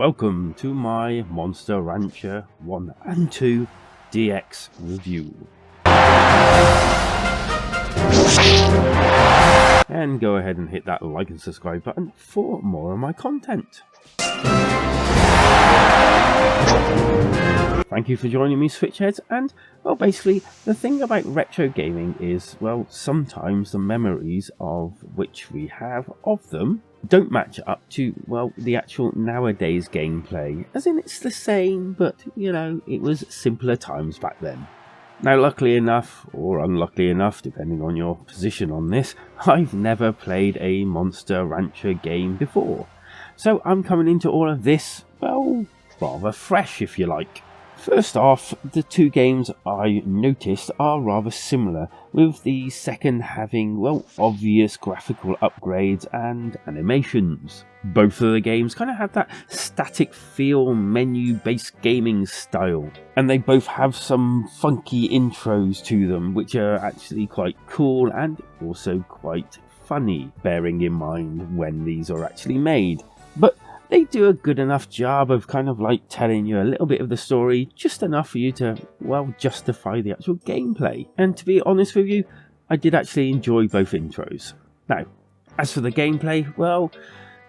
Welcome to my Monster Rancher 1 and 2 DX review. And go ahead and hit that like and subscribe button for more of my content. Thank you for joining me, Switchheads, and, well, basically, the thing about retro gaming is, well, sometimes the memories of which we have of them don't match up to, well, the actual nowadays gameplay, as in it's the same, but, you know, it was simpler times back then. Now, luckily enough, or unluckily enough, depending on your position on this, I've never played a Monster Rancher game before, so I'm coming into all of this, well, rather fresh, if you like. First off, the two games I noticed are rather similar, with the second having, well, obvious graphical upgrades and animations. Both of the games kind of have that static feel, menu-based gaming style, and they both have some funky intros to them, which are actually quite cool and also quite funny, bearing in mind when these are actually made. But they do a good enough job of kind of like telling you a little bit of the story, just enough for you to, well, justify the actual gameplay. And to be honest with you, I did actually enjoy both intros. Now, as for the gameplay, well,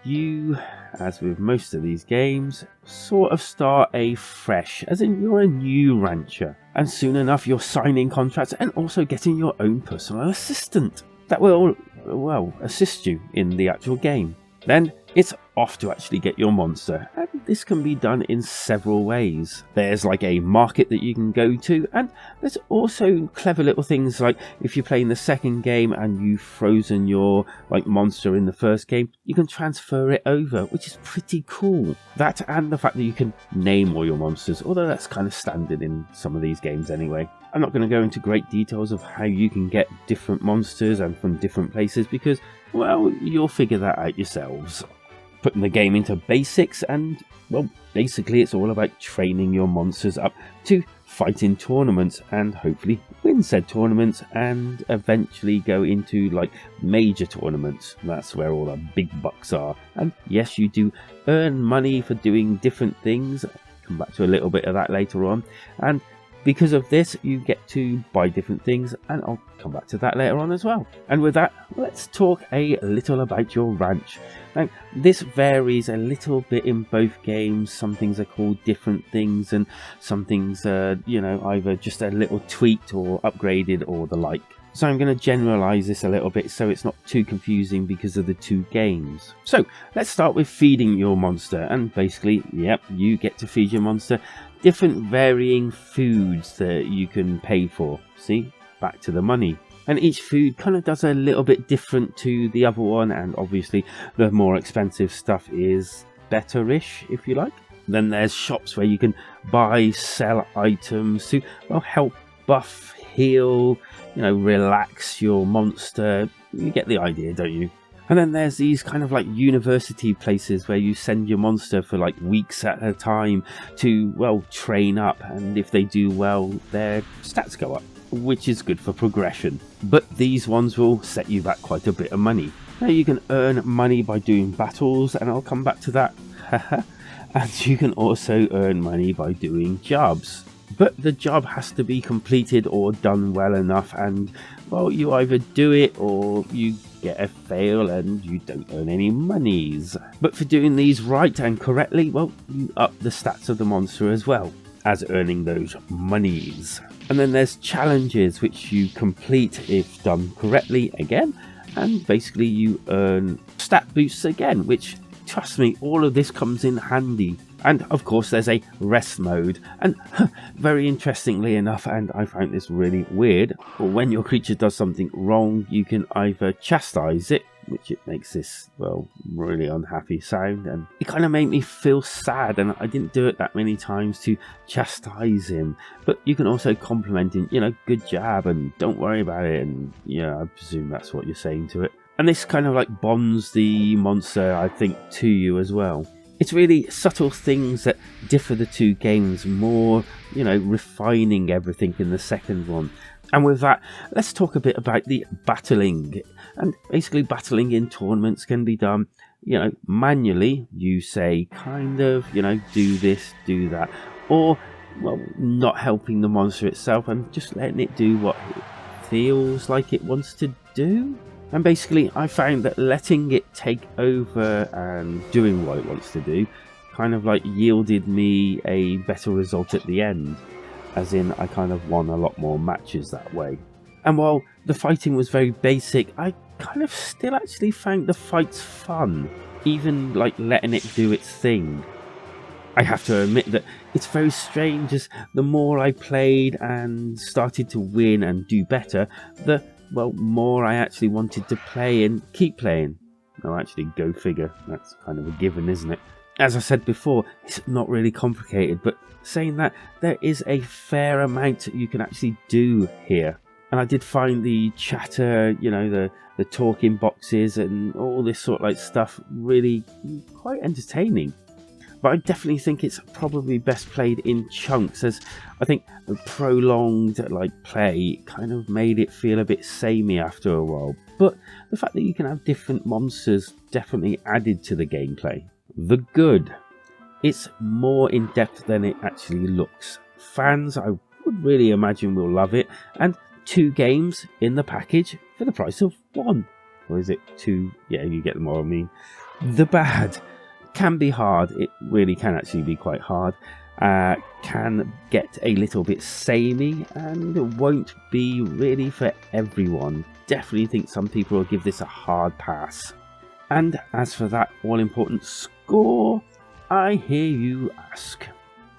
you, as with most of these games, sort of start afresh, as in you're a new rancher. And soon enough you're signing contracts and also getting your own personal assistant that will, well, assist you in the actual game. Then it's off to actually get your monster, and this can be done in several ways. There's like a market that you can go to, and there's also clever little things like if you're playing the second game and you've frozen your monster in the first game, you can transfer it over, which is pretty cool. That and the fact that you can name all your monsters, although that's kind of standard in some of these games anyway. I'm not going to go into great details of how you can get different monsters and from different places because, well, you'll figure that out yourselves. Putting the game into basics and, well, basically it's all about training your monsters up to fight in tournaments and hopefully win said tournaments and eventually go into major tournaments. That's where all the big bucks are. And yes, you do earn money for doing different things. I'll come back to a little bit of that later on. And because of this, you get to buy different things, and I'll come back to that later on as well. And with that, let's talk a little about your ranch. Now, this varies a little bit in both games. Some things are called different things, and some things are, either just a little tweaked or upgraded or the like. So I'm going to generalize this a little bit so it's not too confusing because of the two games. So let's start with feeding your monster, and basically, yep, you get to feed your monster different varying foods that you can pay for. See, back to the money. And each food kind of does a little bit different to the other one, and obviously the more expensive stuff is better-ish, if you like. Then there's shops where you can buy, sell items to, well, help buff, heal, relax your monster. You get the idea, don't you? And then there's these kind of university places where you send your monster for weeks at a time to, well, train up, and if they do well, their stats go up, which is good for progression. But these ones will set you back quite a bit of money. Now you can earn money by doing battles, and I'll come back to that. And you can also earn money by doing jobs. But the job has to be completed or done well enough, and, well, you either do it or you get a fail and you don't earn any monies. But for doing these right and correctly, well, you up the stats of the monster as well as earning those monies. And then there's challenges which you complete if done correctly again, and basically you earn stat boosts again, which, trust me, all of this comes in handy. And of course there's a rest mode, and very interestingly enough, and I found this really weird, when your creature does something wrong, you can either chastise it, which it makes this, well, really unhappy sound, and it kind of made me feel sad, and I didn't do it that many times to chastise him. But you can also compliment him, good job, and don't worry about it, and I presume that's what you're saying to it. And this kind of bonds the monster, I think, to you as well. It's really subtle things that differ the two games more, refining everything in the second one. And with that, let's talk a bit about the battling. And basically battling in tournaments can be done manually you say kind of, do this, do that, or, well, not helping the monster itself and just letting it do what it feels like it wants to do. And basically, I found that letting it take over and doing what it wants to do kind of like yielded me a better result at the end. As in, I kind of won a lot more matches that way. And while the fighting was very basic, I kind of still actually found the fights fun, even like letting it do its thing. I have to admit that it's very strange, as the more I played and started to win and do better, the more I actually wanted to play and keep playing. No, actually, go figure. That's kind of a given, isn't it? As I said before, it's not really complicated, but saying that, there is a fair amount you can actually do here. And I did find the chatter, the talking boxes and all this sort of like stuff really quite entertaining. But I definitely think it's probably best played in chunks, as I think the prolonged play kind of made it feel a bit samey after a while. But the fact that you can have different monsters definitely added to the gameplay. The good. It's more in depth than it actually looks. Fans, I would really imagine, will love it. And 2 games in the package for the price of 1. Or is it 2? Yeah, you get them all. I mean, the bad can be hard. It really can actually be quite hard. Can get a little bit samey and won't be really for everyone. Definitely think some people will give this a hard pass. And as for that all-important score, I hear you ask.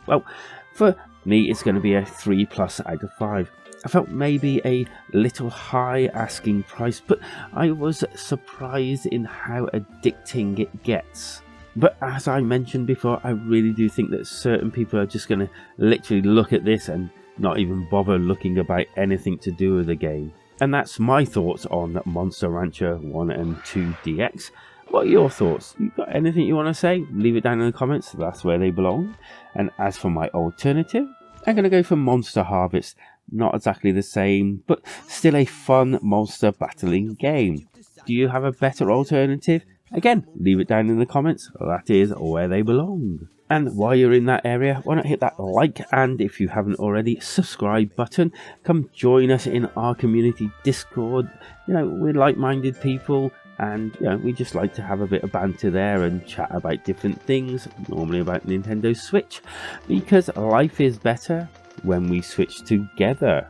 Well, for me it's going to be a 3+ out of 5. I felt maybe a little high asking price, but I was surprised in how addicting it gets. But as I mentioned before, I really do think that certain people are just going to literally look at this and not even bother looking about anything to do with the game. And that's my thoughts on Monster Rancher 1 and 2 DX. What are your thoughts? You got anything you want to say? Leave it down in the comments, that's where they belong. And as for my alternative, I'm going to go for Monster Harvest. Not exactly the same, but still a fun monster battling game. Do you have a better alternative? Again, leave it down in the comments, that is where they belong. And while you're in that area, why not hit that like and, if you haven't already, subscribe button. Come join us in our community Discord. We're like-minded people, and we just like to have a bit of banter there and chat about different things, normally about Nintendo Switch, because life is better when we switch together.